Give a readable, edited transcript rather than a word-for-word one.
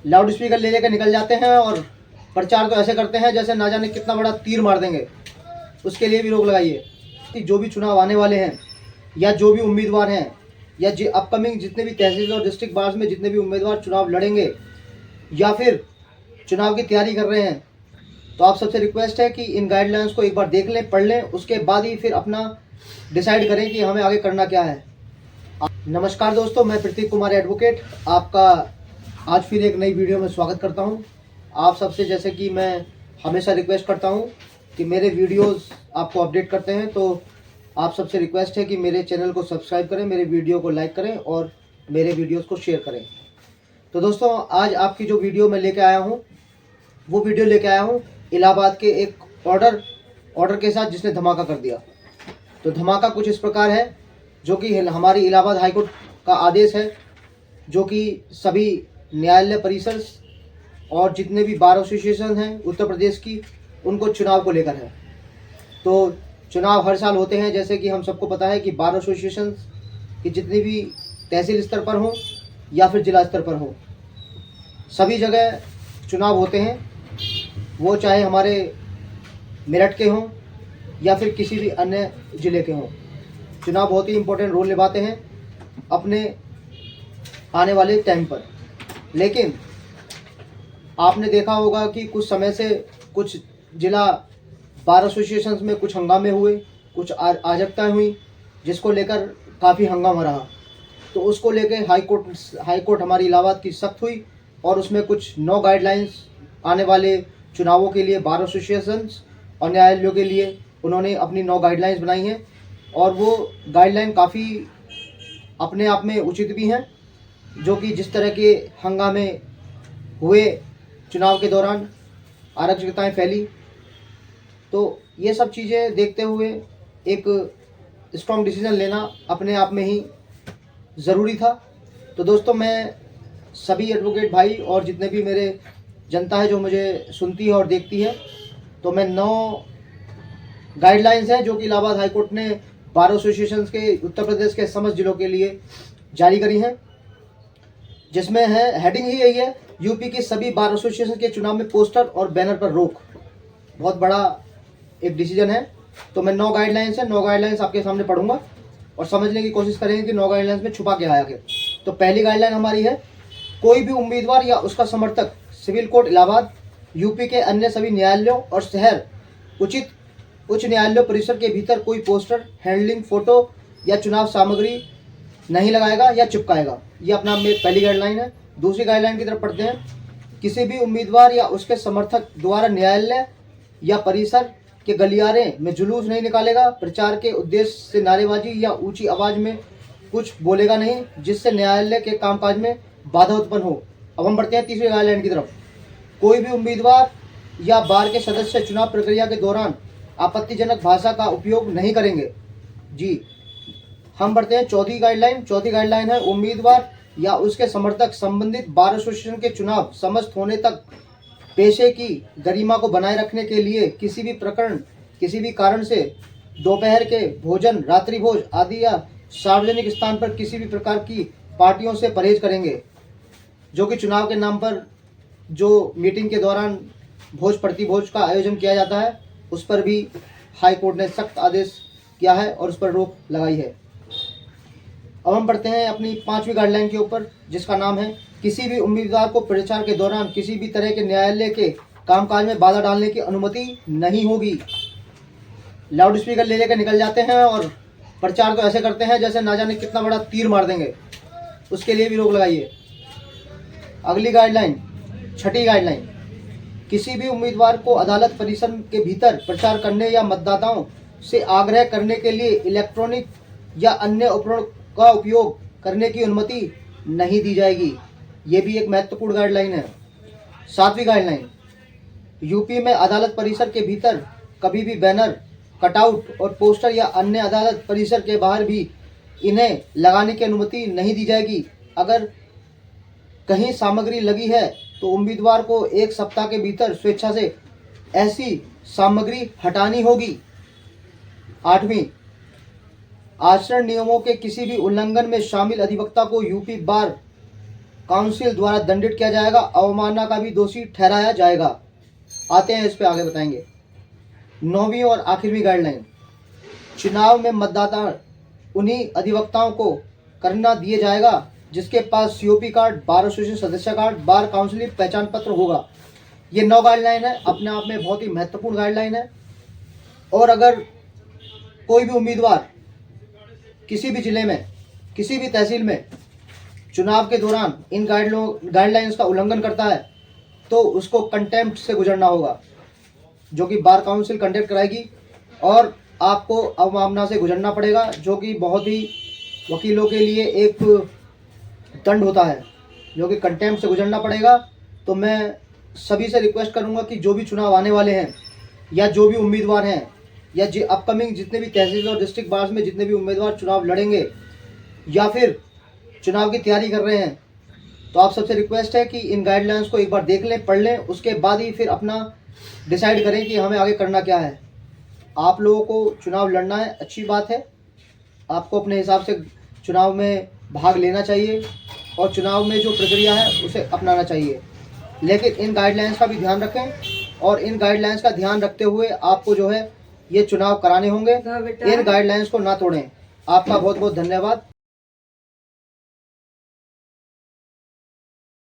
Loud speaker ले लेकर निकल जाते हैं और प्रचार तो ऐसे करते हैं जैसे ना जाने कितना बड़ा तीर मार देंगे। उसके लिए भी रोक लगाइए कि जो भी चुनाव आने वाले हैं या जो भी उम्मीदवार हैं या अपकमिंग जितने भी तहसील और डिस्ट्रिक्ट बार्स में जितने भी उम्मीदवार चुनाव लड़ेंगे या फिर चुनाव की तैयारी कर रहे हैं, तो आप सबसे रिक्वेस्ट है कि इन गाइडलाइंस को एक बार देख लें, पढ़ लें, उसके बाद ही फिर अपना डिसाइड करें कि हमें आगे करना क्या है। नमस्कार दोस्तों, मैं प्रतीक कुमार एडवोकेट आपका आज फिर एक नई वीडियो में स्वागत करता हूं। आप सबसे जैसे कि मैं हमेशा रिक्वेस्ट करता हूं कि मेरे वीडियोस आपको अपडेट करते हैं, तो आप सबसे रिक्वेस्ट है कि मेरे चैनल को सब्सक्राइब करें, मेरे वीडियो को लाइक करें और मेरे वीडियोस को शेयर करें। तो दोस्तों, आज आपकी जो वीडियो मैं लेके आया हूँ वो वीडियो लेके आया हूँ इलाहाबाद के एक ऑर्डर के साथ जिसने धमाका कर दिया। तो धमाका कुछ इस प्रकार है, जो कि हमारी इलाहाबाद हाईकोर्ट का आदेश है, जो कि सभी न्यायालय परिसर और जितने भी बार एसोसिएशन हैं उत्तर प्रदेश की, उनको चुनाव को लेकर है। तो चुनाव हर साल होते हैं, जैसे कि हम सबको पता है कि बार एसोसिएशन की जितनी भी तहसील स्तर पर हो या फिर जिला स्तर पर हो, सभी जगह चुनाव होते हैं। वो चाहे हमारे मेरठ के हों या फिर किसी भी अन्य ज़िले के हों, चुनाव बहुत ही इम्पोर्टेंट रोल निभाते हैं अपने आने वाले टाइम पर। लेकिन आपने देखा होगा कि कुछ समय से कुछ जिला बार एसोसिएशंस में कुछ हंगामे हुए, कुछ अराजकताएं हुई, जिसको लेकर काफ़ी हंगामा रहा। तो उसको लेके हाईकोर्ट हमारी इलाहाबाद की सख्त हुई और उसमें कुछ 9 गाइडलाइंस आने वाले चुनावों के लिए बार एसोसिएशंस और न्यायालयों के लिए उन्होंने अपनी 9 गाइडलाइंस बनाई हैं। और वो गाइडलाइन काफ़ी अपने आप में उचित भी हैं, जो कि जिस तरह के हंगामे हुए चुनाव के दौरान, अराजकताएं फैली, तो ये सब चीज़ें देखते हुए एक स्ट्रॉन्ग डिसीजन लेना अपने आप में ही ज़रूरी था। तो दोस्तों, मैं सभी एडवोकेट भाई और जितने भी मेरे जनता है जो मुझे सुनती है और देखती है, तो मैं 9 गाइडलाइंस हैं जो कि इलाहाबाद हाईकोर्ट ने बार एसोसिएशंस के उत्तर प्रदेश के समस्त जिलों के लिए जारी करी हैं, जिसमें है हेडिंग ही यही है, यूपी की सभी बार एसोसिएशन के चुनाव में पोस्टर और बैनर पर रोक। बहुत बड़ा एक डिसीजन है। तो मैं 9 गाइडलाइंस है, 9 गाइडलाइंस आपके सामने पढ़ूंगा और समझने की कोशिश करेंगे कि 9 गाइडलाइंस में छुपा क्या है आगे। तो पहली गाइडलाइन हमारी है, कोई भी उम्मीदवार या उसका समर्थक सिविल कोर्ट इलाहाबाद, यूपी के अन्य सभी न्यायालयों और शहर उचित उच्च न्यायालय परिसर के भीतर कोई पोस्टर, हैंडलिंग, फोटो या चुनाव सामग्री नहीं लगाएगा या चिपकाएगा। ये अपना में पहली गाइडलाइन है। दूसरी गाइडलाइन की तरफ पढ़ते हैं, किसी भी उम्मीदवार या उसके समर्थक द्वारा न्यायालय या परिसर के गलियारे में जुलूस नहीं निकालेगा, प्रचार के उद्देश्य से नारेबाजी या ऊंची आवाज में कुछ बोलेगा नहीं जिससे न्यायालय के कामकाज में बाधा उत्पन्न हो। अब हम बढ़ते हैं तीसरी गाइडलाइन की तरफ, कोई भी उम्मीदवार या बार के सदस्य चुनाव प्रक्रिया के दौरान आपत्तिजनक भाषा का उपयोग नहीं करेंगे। जी, हम बढ़ते हैं चौथी गाइडलाइन। चौथी गाइडलाइन है, उम्मीदवार या उसके समर्थक संबंधित बार एसोसिएशन के चुनाव समाप्त होने तक पेशे की गरिमा को बनाए रखने के लिए किसी भी कारण से दोपहर के भोजन, रात्रि भोज आदि या सार्वजनिक स्थान पर किसी भी प्रकार की पार्टियों से परहेज करेंगे। जो कि चुनाव के नाम पर जो मीटिंग के दौरान भोज का आयोजन किया जाता है, उस पर भी हाई कोर्ट ने सख्त आदेश किया है और उस पर रोक लगाई है। अब हम बढ़ते हैं अपनी 5वीं गाइडलाइन के ऊपर, जिसका नाम है, किसी भी उम्मीदवार को प्रचार के दौरान किसी भी तरह के न्यायालय के कामकाज में बाधा डालने की अनुमति नहीं होगी। लाउड स्पीकर ले लेकर निकल जाते हैं और प्रचार तो ऐसे करते हैं जैसे ना जाने कितना बड़ा तीर मार देंगे। उसके लिए भी रोक लगाइए। अगली गाइडलाइन, 6ठी गाइडलाइन, किसी भी उम्मीदवार को अदालत परिसर के भीतर प्रचार करने या मतदाताओं से आग्रह करने के लिए इलेक्ट्रॉनिक या अन्य उपकरण का उपयोग करने की अनुमति नहीं दी जाएगी। ये भी एक महत्वपूर्ण गाइडलाइन है। 7वीं गाइडलाइन, यूपी में अदालत परिसर के भीतर कभी भी बैनर, कटआउट और पोस्टर या अन्य अदालत परिसर के बाहर भी इन्हें लगाने की अनुमति नहीं दी जाएगी। अगर कहीं सामग्री लगी है तो उम्मीदवार को 1 सप्ताह के भीतर स्वेच्छा से ऐसी सामग्री हटानी होगी। 8वीं, आचरण नियमों के किसी भी उल्लंघन में शामिल अधिवक्ता को यूपी बार काउंसिल द्वारा दंडित किया जाएगा, अवमानना का भी दोषी ठहराया जाएगा। आते हैं इस पे, आगे बताएंगे। 9वीं और आखिरवीं गाइडलाइन, चुनाव में मतदाता उन्हीं अधिवक्ताओं को करना दिया जाएगा जिसके पास सीओपी कार्ड, बार एसोसिएशन सदस्य कार्ड, बार काउंसिल पहचान पत्र होगा। ये 9 गाइडलाइन है, अपने आप में बहुत ही महत्वपूर्ण गाइडलाइन है। और अगर कोई भी उम्मीदवार किसी भी जिले में, किसी भी तहसील में चुनाव के दौरान इन गाइडलाइंस का उल्लंघन करता है तो उसको कंटेम्प्ट से गुजरना होगा, जो कि बार काउंसिल कंडक्ट कराएगी, और आपको अवमानना से गुजरना पड़ेगा, जो कि बहुत ही वकीलों के लिए एक दंड होता है, जो कि कंटेम्प्ट से गुजरना पड़ेगा। तो मैं सभी से रिक्वेस्ट करूंगा कि जो भी चुनाव आने वाले हैं या जो भी उम्मीदवार हैं या अपकमिंग जितने भी तहसील और डिस्ट्रिक्ट बार्स में जितने भी उम्मीदवार चुनाव लड़ेंगे या फिर चुनाव की तैयारी कर रहे हैं, तो आप सबसे रिक्वेस्ट है कि इन गाइडलाइंस को एक बार देख लें, पढ़ लें, उसके बाद ही फिर अपना डिसाइड करें कि हमें आगे करना क्या है। आप लोगों को चुनाव लड़ना है, अच्छी बात है, आपको अपने हिसाब से चुनाव में भाग लेना चाहिए और चुनाव में जो प्रक्रिया है उसे अपनाना चाहिए, लेकिन इन गाइडलाइंस का भी ध्यान रखें और इन गाइडलाइंस का ध्यान रखते हुए आपको जो है ये चुनाव कराने होंगे। इन गाइडलाइंस को ना तोड़ें। आपका बहुत बहुत धन्यवाद।